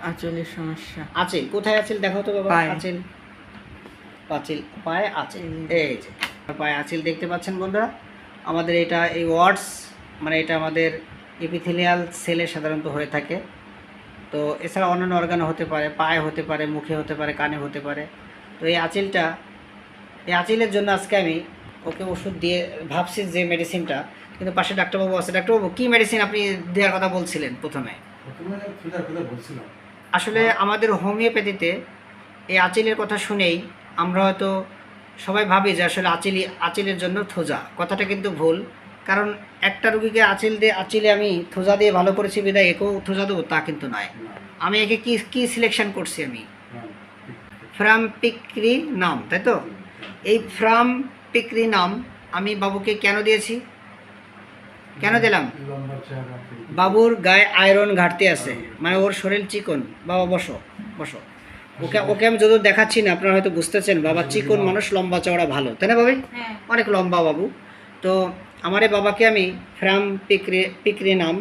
আঁচলের সমস্যা। আঁচিল কোথায় আঁচিল দেখো তো বাবা। পায়ে। আঁচিল পাঁচিল পায়ে আঁচিল, এই যে পায়ে আঁচিল দেখতে পাচ্ছেন বন্ধুরা। আমাদের এটা এই ওয়ার্ডস মানে এটা আমাদের এপিথেলিয়াল সেলে সাধারণত হয়ে থাকে। তো এছাড়া অন্যান্য অর্গানও হতে পারে, পায়ে হতে পারে, মুখে হতে পারে, কানে হতে পারে। তো এই আঁচিলের জন্য আজকে আমি ওকে ওষুধ দিয়ে ভাবছি যে মেডিসিনটা, কিন্তু পাশে ডাক্তারবাবু আছে। ডাক্তারবাবু কী মেডিসিন আপনি দেওয়ার কথা বলছিলেন প্রথমে? আসলে আমাদের হোমিওপ্যাথিতে এই আঁচিলের কথা শুনেই আমরা হয়তো সবাই ভাবি যে আসলে আঁচিলের জন্য থোজা, কথাটা কিন্তু ভুল। কারণ একটা রুগীকে আঁচিলে আমি থোজা দিয়ে ভালো করেছি বিদায় একেও থোজা দেবো তা কিন্তু নয়। আমি একে কি সিলেকশন করছি আমি? ফ্রাম্পিক্রি নাম, তাই তো? এই ফ্রাম্পিক্রি নাম আমি বাবুকে কেন দিয়েছি, কেন দিলাম? বাবুর গায়ে আয়রন ঘাটতি আছে, মানে ওর শরীর চিকন। বাবা বসো বসো। ওকে আমি যদিও দেখাচ্ছি না, আপনারা হয়তো বুঝতেছেন বাবা চিকন মানুষ, লম্বা চওড়া ভালো, তাই না বাবু? অনেক লম্বা বাবু। তো আমার এই বাবাকে আমি ফ্রাম্পিক্রি নাম,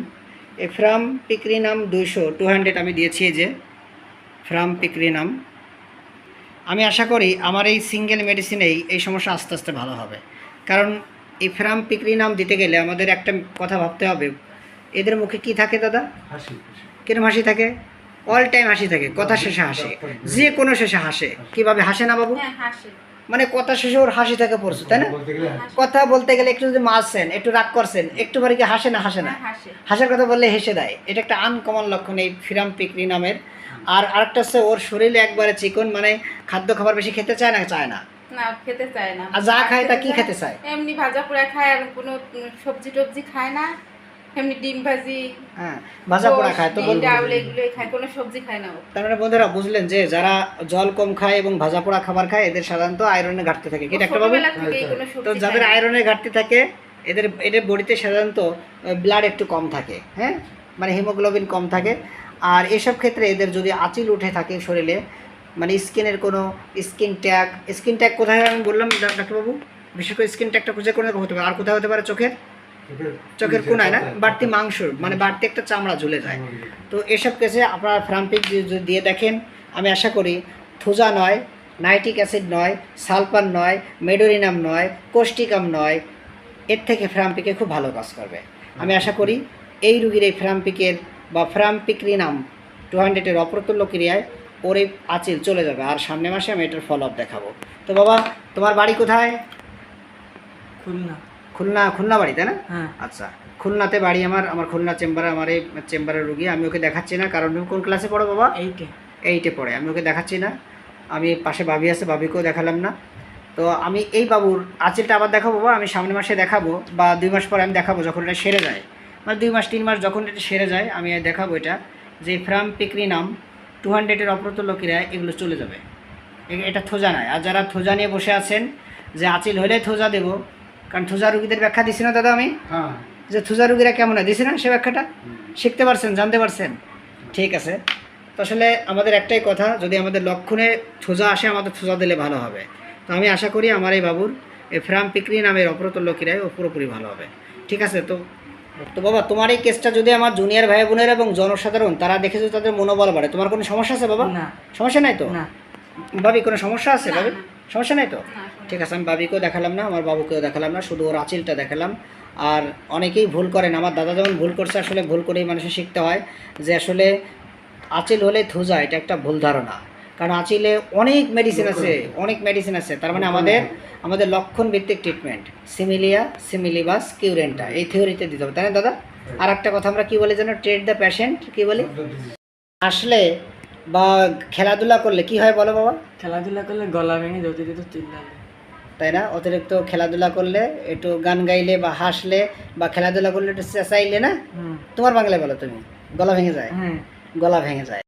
এই ফ্রাম্পিক্রি নাম 200 আমি দিয়েছি। এই যে ফ্রাম্পিক্রি নাম। আমি আশা করি আমার এই সিঙ্গেল মেডিসিনেই এই সমস্যা আস্তে আস্তে ভালো হবে। কারণ এই ফ্রাম্পিক্রি নাম দিতে গেলে আমাদের একটা কথা ভাবতে হবে, এদের মুখে কি থাকে দাদা? হাসি। কিরম হাসি থাকে? অল টাইম হাসি থাকে, কথা শেষে হাসে, যে কোনো শেষে হাসে। কিভাবে হাসে না বাবু? মানে কথা শেষে ওর হাসি থাকে পড়ছে, তাই না? কথা বলতে গেলে একটু যদি মারছেন, একটু রাগ করছেন, একটু বারে কি হাসে না? হাসে না? হাসার কথা বললে হেসে দেয়। এটা একটা আনকমন লক্ষণ এই ফ্রাম্পিক্রি নামের। আর আরেকটা হচ্ছে ওর শরীরে একবারে চিকন, মানে খাদ্য খাবার বেশি খেতে চায় না, চায় না। না খেতে চায় না। আর যা খায় তা কি খেতে চায়? এমনি ভাজা পোড়া খায়, আর কোনো সবজি টবজি খায় না। এমনি ডিম ভাজি, হ্যাঁ ভাজা পোড়া খায়, তো ডাউল এগুলোই খায়, কোনো সবজি খায় না। তার মানে বন্ধুরা বুঝলেন যে যারা জল কম খায় এবং ভাজা পোড়া খাবার খায় এদের সাধারণত আয়রনের ঘাটতি থাকে। কি ডাক্তার বাবু? তো যাদের আয়রনের ঘাটতি থাকে এদের বডিতে সাধারণত ব্লাড একটু কম থাকে, হ্যাঁ, মানে হিমোগ্লোবিন কম থাকে। আর এসব ক্ষেত্রে এদের যদি আঁচিল উঠে থাকে শরীরে, মানে স্কিনের কোনো স্কিন ট্যাগ কোথায় আমি বললাম ডাক্তারবাবু? বিশেষ করে স্কিন ট্যাগটা খুঁজে কোনো হতে পারে। আর কোথায় হতে পারে? চোখের কোনায় না, বাড়তি মাংস, মানে বাড়তি একটা চামড়া ঝুলে যায়। তো এসব কেসে আপনারা ফ্রাম্পিক যদি দিয়ে দেখেন, আমি আশা করি থোজা নয়, নাইট্রিক অ্যাসিড নয়, সালফার নয়, মেডোরিনাম নয়, কোস্টিকাম নয়, এর থেকে ফ্রাম্পিকে খুব ভালো কাজ করবে। আমি আশা করি এই রুগীর এই ফ্রাম্পিকের বা ফ্রাম্পিক্রিনাম 200-এর অপ্রতুল্য ক্রিয়ায় ওর এই আঁচিল চলে যাবে। আর সামনের মাসে আমি এটার ফলো আপ দেখাবো। তো বাবা তোমার বাড়ি কোথায়? খুলনা বাড়ি, তাই না? আচ্ছা, খুলনাতে বাড়ি আমার খুলনা চেম্বারে, আমার এই চেম্বারের রুগী। আমি ওকে দেখাচ্ছি না, কারণ কোন ক্লাসে পড়ো বাবা? 8-এ পড়ে। আমি ওকে দেখাচ্ছি না। আমি পাশে ভাবি আছে, ভাবিকেও দেখালাম না। তো আমি এই বাবুর আঁচিলটা আবার দেখাবো বাবা, আমি সামনের মাসে দেখাবো, বা 2 মাস পরে আমি দেখাবো, যখন এটা সেরে যায়, মানে 2 মাস 3 মাস যখন এটা সেরে যায় আমি দেখাবো এটা যে ফ্রাম্পিক্রি নাম 200-এর অপ্রতুল্য ক্রিয়ায় এগুলো চলে যাবে। এটা থোজা নয়। আর যারা থোজা নিয়ে বসে আছেন যে আঁচিল হলে থোজা দেবো, কারণ থোজা রুগীদের ব্যাখ্যা দিছি না দাদা আমি, যে থোজা রুগীরা কেমন হয় দিছি না, সে ব্যাখ্যাটা শিখতে পারছেন, জানতে পারছেন? ঠিক আছে। তো আসলে আমাদের একটাই কথা, যদি আমাদের লক্ষণে থোজা আসে আমাদের থোজা দিলে ভালো হবে। তো আমি আশা করি আমার এই বাবুর এই ফ্রাম্পিক্রি নামের অপ্রতুল্য ক্রিয়ায় ও পুরোপুরি ভালো হবে। ঠিক আছে। তো বাবা তোমার এই কেসটা যদি আমার জুনিয়র ভাই বোনের এবং জনসাধারণ তারা দেখে যদি তাদের মনোবল বাড়ে, তোমার কোনো সমস্যা আছে বাবা? না। সমস্যা নাই তো? না। ভাবি কোনো সমস্যা আছে ভাবি? সমস্যা নাই তো? ঠিক আছে। আমি ভাবিকেও দেখালাম না, আমার বাবুকেও দেখালাম না, শুধু ওর আঁচিলটা দেখালাম। আর অনেকেই ভুল করেন, আমার দাদা যেমন ভুল করছে, আসলে ভুল করেই মানুষের শিখতে হয় যে আসলে আঁচিল হলে থোজা, এটা একটা ভুল ধারণা। কারণ আঁচিলে অনেক মেডিসিন আছে, তার মানে আমাদের লক্ষণ ভিত্তিক ট্রিটমেন্ট, সিমিলিবাস কিউরেন্টা, এই থিওরিতে দিতে হবে, তাই না দাদা? আর একটা কথা আমরা কি বলি যেন, ট্রিট দ্য পেশেন্ট, কি বলি? আসলে বা খেলাধুলা করলে কি হয় বলো বাবা? খেলাধুলা করলে গলা ভেঙে অতিরিক্ত চিল্লালে, তাই না? অতিরিক্ত খেলাধুলা করলে, একটু গান গাইলে বা হাসলে বা খেলাধুলা করলে একটু চেঁচাইলে না, তোমার বাংলায় বলো তুমি, গলা ভেঙে যায়। গলা ভেঙে যায়।